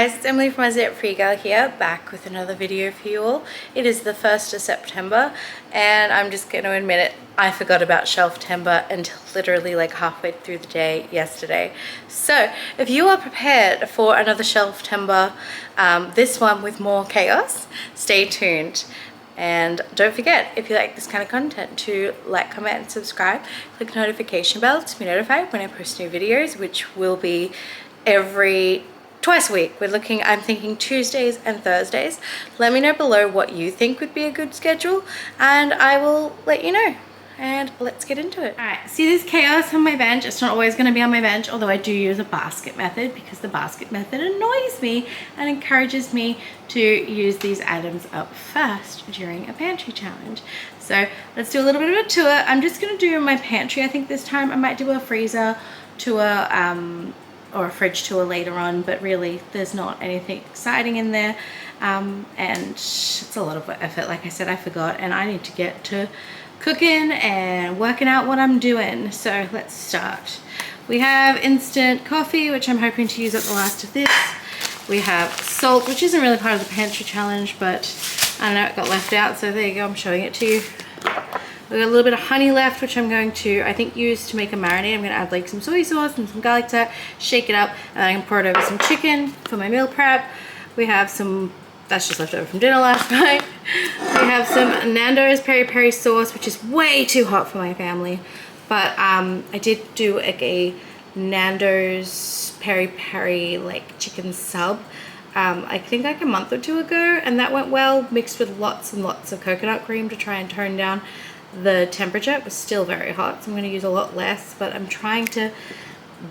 guys, it's Emily from Zip Free Girl here, back with another video for you all. It is the 1st of September and I'm just going to admit it, I forgot about Shelftember until literally like halfway through the day yesterday. So if you are prepared for another Shelftember, this one with more chaos, stay tuned. And don't forget, if you like this kind of content, to like, comment and subscribe. Click the notification bell to be notified when I post new videos, which will be twice a week. I'm thinking Tuesdays and Thursdays. Let me know below what you think would be a good schedule and I will let you know. And let's get into it. Alright, see this chaos on my bench? It's not always going to be on my bench, although I do use a basket method because the basket method annoys me and encourages me to use these items up first during a pantry challenge. So let's do a little bit of a tour. I'm just going to do my pantry. I think this time I might do a freezer tour or a fridge tour later on, but really there's not anything exciting in there. And it's a lot of effort. Like I said, I forgot and I need to get to cooking and working out what I'm doing. So let's start. We have instant coffee, which I'm hoping to use up the last of this. We have salt, which isn't really part of the pantry challenge, but I don't know, it got left out, so there you go, I'm showing it to you. We've got a little bit of honey left, which I'm going to, I think, use to make a marinade. I'm going to add like some soy sauce and some garlic to it, shake it up, and then I can pour it over some chicken for my meal prep. We have some, that's just left over from dinner last night. We have some Nando's peri peri sauce, which is way too hot for my family. But I did do a Nando's peri peri like chicken sub, I think like a month or two ago, and that went well, mixed with lots and lots of coconut cream to try and tone down the temperature. It was still very hot, so I'm going to use a lot less, but I'm trying to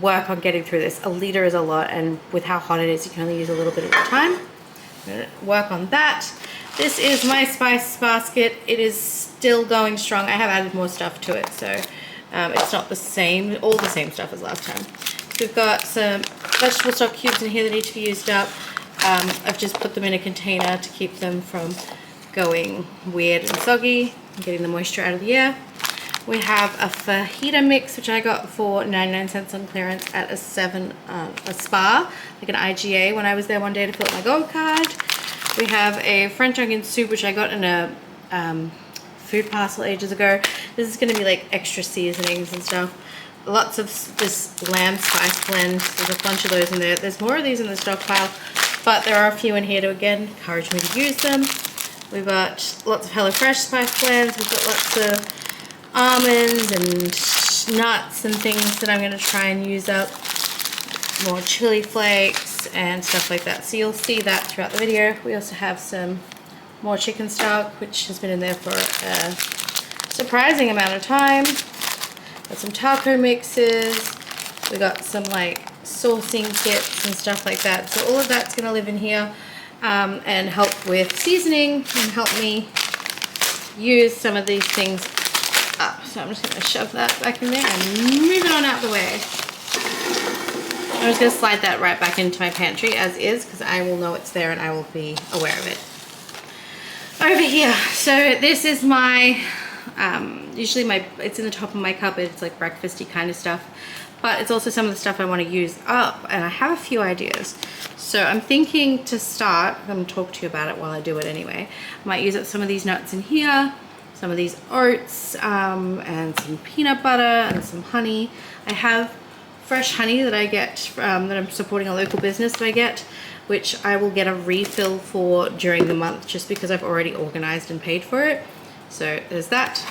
work on getting through this. A liter is a lot, and with how hot it is, you can only use a little bit at a time. I'm going to work on that. This is my spice basket. It is still going strong. I have added more stuff to it, so it's not all the same stuff as last time. We've got some vegetable stock cubes in here that need to be used up. I've just put them in a container to keep them from going weird and soggy and getting the moisture out of the air. We have a fajita mix, which I got for 99 cents on clearance at a spa, like an IGA, when I was there one day to fill out my gold card. We have a French onion soup, which I got in a food parcel ages ago. This is going to be like extra seasonings and stuff. Lots of this lamb spice blend. There's a bunch of those in there. There's more of these in the stockpile, but there are a few in here to, again, encourage me to use them. We've got lots of HelloFresh spice blends. We've got lots of almonds and nuts and things that I'm going to try and use up. More chili flakes and stuff like that. So you'll see that throughout the video. We also have some more chicken stock, which has been in there for a surprising amount of time. Got some taco mixes. We got some like saucing kits and stuff like that. So all of that's going to live in here and help with seasoning and help me use some of these things up. So I'm just going to shove that back in there and move it on out the way. I'm just going to slide that right back into my pantry as is, because I will know it's there and I will be aware of it. Over here, so this is my, usually it's in the top of my cupboard. It's like breakfasty kind of stuff, but it's also some of the stuff I want to use up, and I have a few ideas. So I'm thinking to start, I'm going to talk to you about it while I do it anyway. I might use up some of these nuts in here, some of these oats, and some peanut butter and some honey. I have fresh honey that I get, that I'm supporting a local business that I get, which I will get a refill for during the month just because I've already organized and paid for it. So there's that.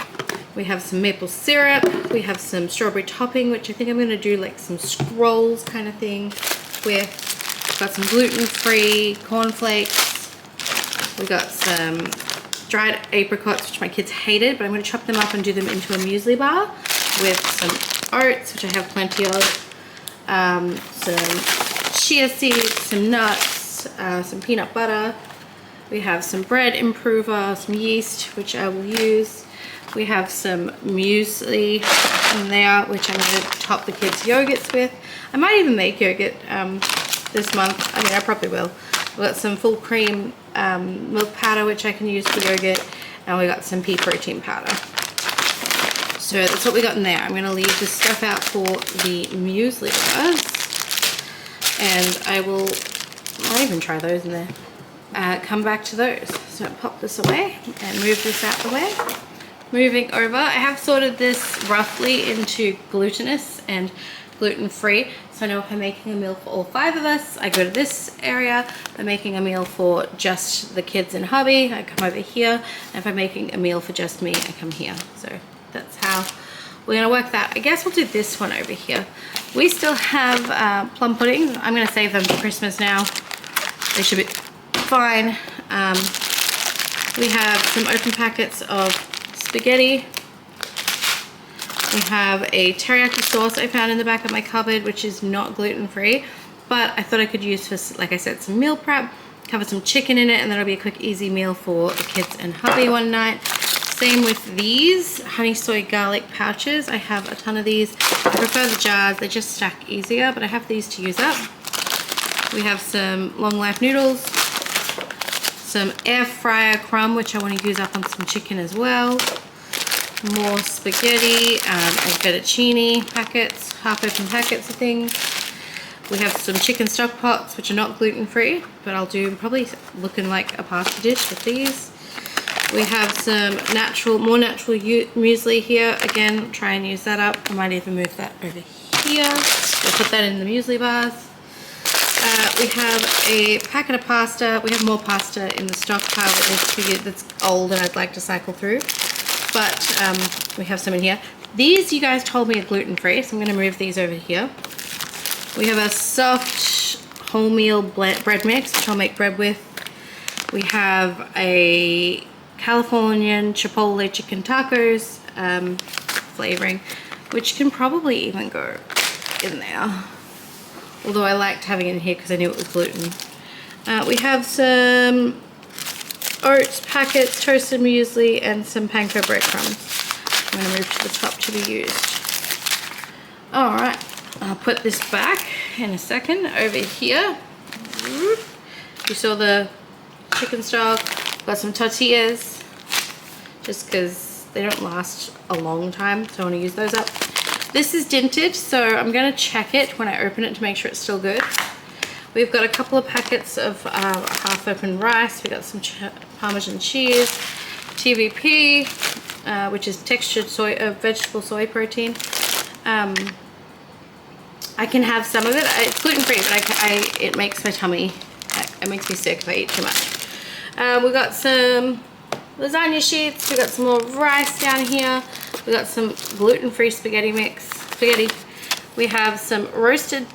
We have some maple syrup. We have some strawberry topping, which I think I'm going to do like some scrolls kind of thing with. Got some gluten-free cornflakes. We got some dried apricots, which my kids hated, but I'm going to chop them up and do them into a muesli bar with some oats, which I have plenty of. Some chia seeds, some nuts, some peanut butter. We have some bread improver, some yeast, which I will use. We have some muesli in there, which I'm going to top the kids' yogurts with. I might even make yogurt this month. I mean, I probably will. We've got some full cream milk powder, which I can use for yogurt, and we got some pea protein powder. So that's what we got in there. I'm going to leave this stuff out for the muesli bars, and I will I'll even try those in there. Come back to those. So pop this away and move this out the way. Moving over, I have sorted this roughly into glutinous and gluten-free. So I know if I'm making a meal for all 5 of us, I go to this area. If I'm making a meal for just the kids and hubby, I come over here. And if I'm making a meal for just me, I come here. So that's how we're gonna work that. I guess we'll do this one over here. We still have plum pudding. I'm gonna save them for Christmas now. They should be fine. We have some open packets of spaghetti. We have a teriyaki sauce I found in the back of my cupboard, which is not gluten-free, but I thought I could use for, like I said, some meal prep, cover some chicken in it, and that'll be a quick, easy meal for the kids and hubby one night. Same with these honey soy garlic pouches. I have a ton of these. I prefer the jars, they just stack easier, but I have these to use up. We have some long life noodles, some air fryer crumb, which I want to use up on some chicken as well. More spaghetti and fettuccine packets, half open packets of things. We have some chicken stock pots, which are not gluten-free, but I'll do probably looking like a pasta dish with these. We have some more natural muesli here. Again, try and use that up. I might even move that over here. We'll put that in the muesli bars. We have a packet of pasta. We have more pasta in the stockpile that's old and I'd like to cycle through. But we have some in here. These you guys told me are gluten-free, so I'm going to move these over here. We have a soft wholemeal bread mix, which I'll make bread with. We have a Californian Chipotle chicken tacos flavoring, which can probably even go in there. Although I liked having it in here because I knew it was gluten. We have some oats packets, toasted muesli, and some panko breadcrumbs. I'm going to move to the top to be used. Alright, I'll put this back in a second over here. You saw the chicken stock. Got some tortillas, just because they don't last a long time, so I want to use those up. This is dinted, so I'm going to check it when I open it to make sure it's still good. We've got a couple of packets of half open rice. We've got some Parmesan cheese, TVP, which is textured vegetable soy protein. I can have some of it. It's gluten-free, but it makes my tummy, it makes me sick if I eat too much. We've got some lasagna sheets. We've got some more rice down here. We've got some gluten-free spaghetti. We have some roasted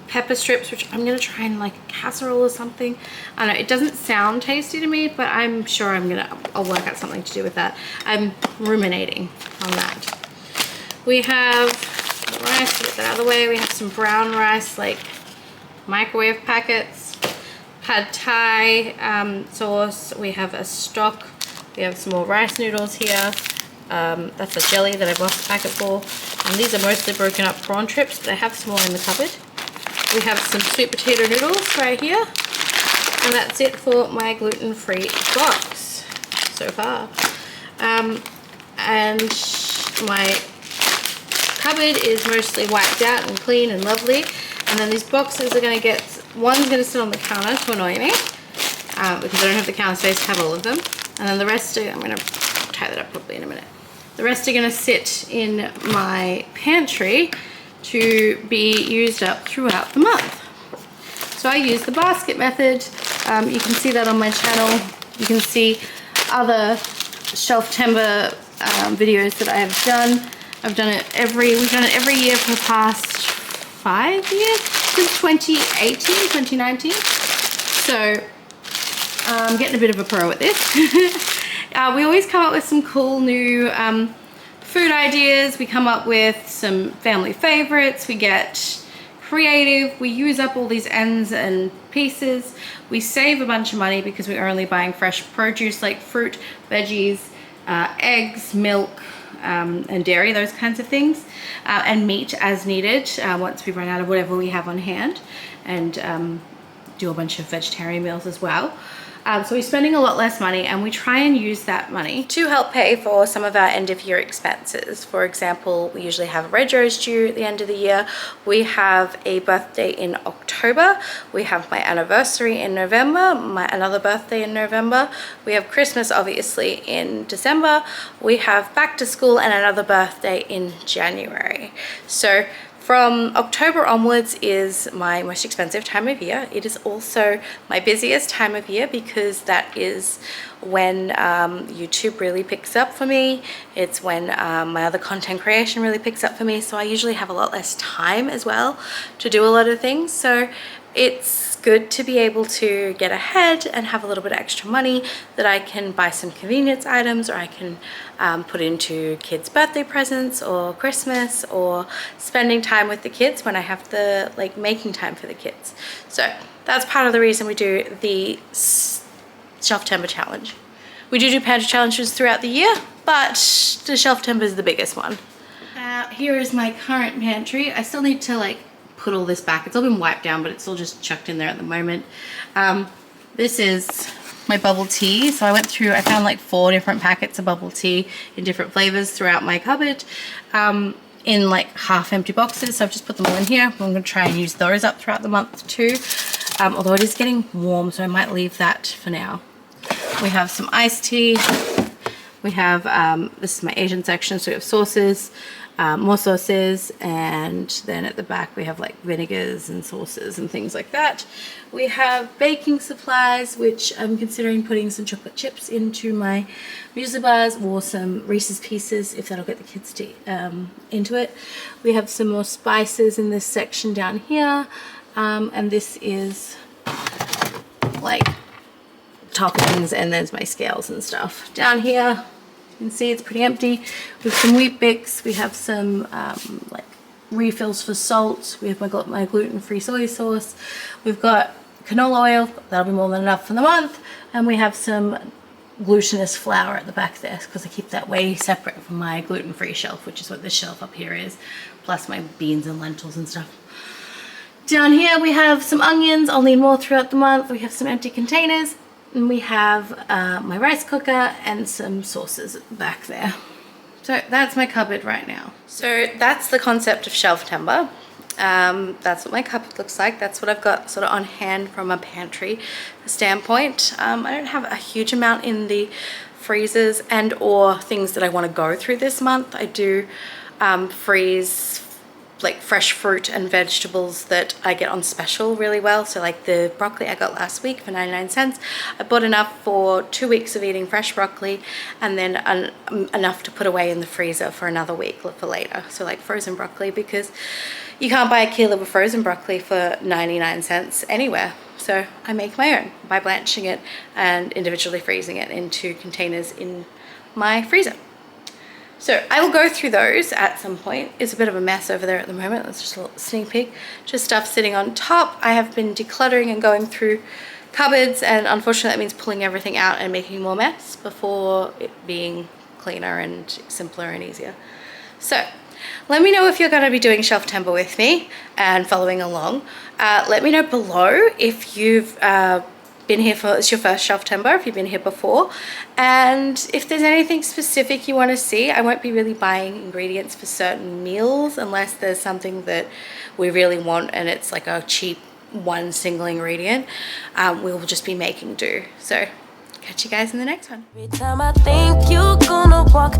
pepper strips, which I'm gonna try in like a casserole or something. I don't know, it doesn't sound tasty to me, but I'm sure I'll work out something to do with that. I'm ruminating on that. We have the rice, get that out of the way. We have some brown rice, like microwave packets, pad thai sauce. We have a stock. We have some more rice noodles here. That's a jelly that I've lost a packet for. And these are mostly broken up prawn trips, but I have some more in the cupboard. We have some sweet potato noodles right here. And that's it for my gluten-free box so far. And my cupboard is mostly wiped out and clean and lovely. And then these boxes are going to get, one's going to sit on the counter to annoy me because I don't have the counter space to have all of them. And then the rest are, I'm going to tie that up probably in a minute. The rest are going to sit in my pantry to be used up throughout the month. So I use the basket method. You can see that on my channel. You can see other Shelftember videos that I have done. We've done it every year for the past 5 years, since 2019. So I'm getting a bit of a pro at this. We always come up with some cool new food ideas. We come up with some family favorites. We get creative. We use up all these ends and pieces. We save a bunch of money because we're only buying fresh produce like fruit, veggies, eggs, milk, and dairy, those kinds of things, and meat as needed once we run out of whatever we have on hand, and do a bunch of vegetarian meals as well. So we're spending a lot less money, and we try and use that money to help pay for some of our end of year expenses. For example, we usually have a regos due at the end of the year. We have a birthday in October. We have my anniversary in November, another birthday in November. We have Christmas obviously in December. We have back to school and another birthday in January. So from October onwards is my most expensive time of year. It is also my busiest time of year because that is when YouTube really picks up for me. It's when my other content creation really picks up for me. So I usually have a lot less time as well to do a lot of things. So it's good to be able to get ahead and have a little bit of extra money that I can buy some convenience items, or I can put into kids' birthday presents or Christmas, or spending time with the kids when I have the making time for the kids. So that's part of the reason we do the Shelftember challenge. We do pantry challenges throughout the year, but the Shelftember is the biggest one. Here is my current pantry. I still need to put all this back. It's all been wiped down, but it's all just chucked in there at the moment. This is my bubble tea. So I found 4 different packets of bubble tea in different flavors throughout my cupboard in half empty boxes. So I've just put them all in here. I'm going to try and use those up throughout the month too. Although it is getting warm, so I might leave that for now. We have some iced tea. We have, this is my Asian section, so we have sauces, more sauces, and then at the back we have vinegars and sauces and things like that. We have baking supplies, which I'm considering putting some chocolate chips into my muesli bars, or some Reese's Pieces if that'll get the kids to into it. We have some more spices in this section down here, and this is toppings, and there's my scales and stuff. Down here you can see it's pretty empty. We have some Wheat Bix. We have some refills for salt. We have my gluten-free soy sauce. We've got canola oil. That'll be more than enough for the month. And we have some glutinous flour at the back there, because I keep that way separate from my gluten-free shelf, which is what this shelf up here is, plus my beans and lentils and stuff. Down here we have some onions. I'll need more throughout the month. We have some empty containers. And we have my rice cooker and some sauces back there. So that's my cupboard right now. So that's the concept of Shelftember. That's what my cupboard looks like. That's what I've got sort of on hand from a pantry standpoint. I don't have a huge amount in the freezers and or things that I want to go through this month. I do freeze fresh fruit and vegetables that I get on special really well. So the broccoli I got last week for 99 cents, I bought enough for 2 weeks of eating fresh broccoli, and then enough to put away in the freezer for another week for later. So frozen broccoli, because you can't buy a kilo of frozen broccoli for 99 cents anywhere. So I make my own by blanching it and individually freezing it into containers in my freezer. So I will go through those at some point. It's a bit of a mess over there at the moment. That's just a little sneak peek. Just stuff sitting on top. I have been decluttering and going through cupboards, and unfortunately that means pulling everything out and making more mess before it being cleaner and simpler and easier. So let me know if you're going to be doing Shelftember with me and following along. Let me know below if you've been here for, it's your first Shelftember, if you've been here before, and if there's anything specific you want to see. I won't be really buying ingredients for certain meals unless there's something that we really want and it's a cheap one single ingredient. We will just be making do. So catch you guys in the next one. Every time I think you're gonna walk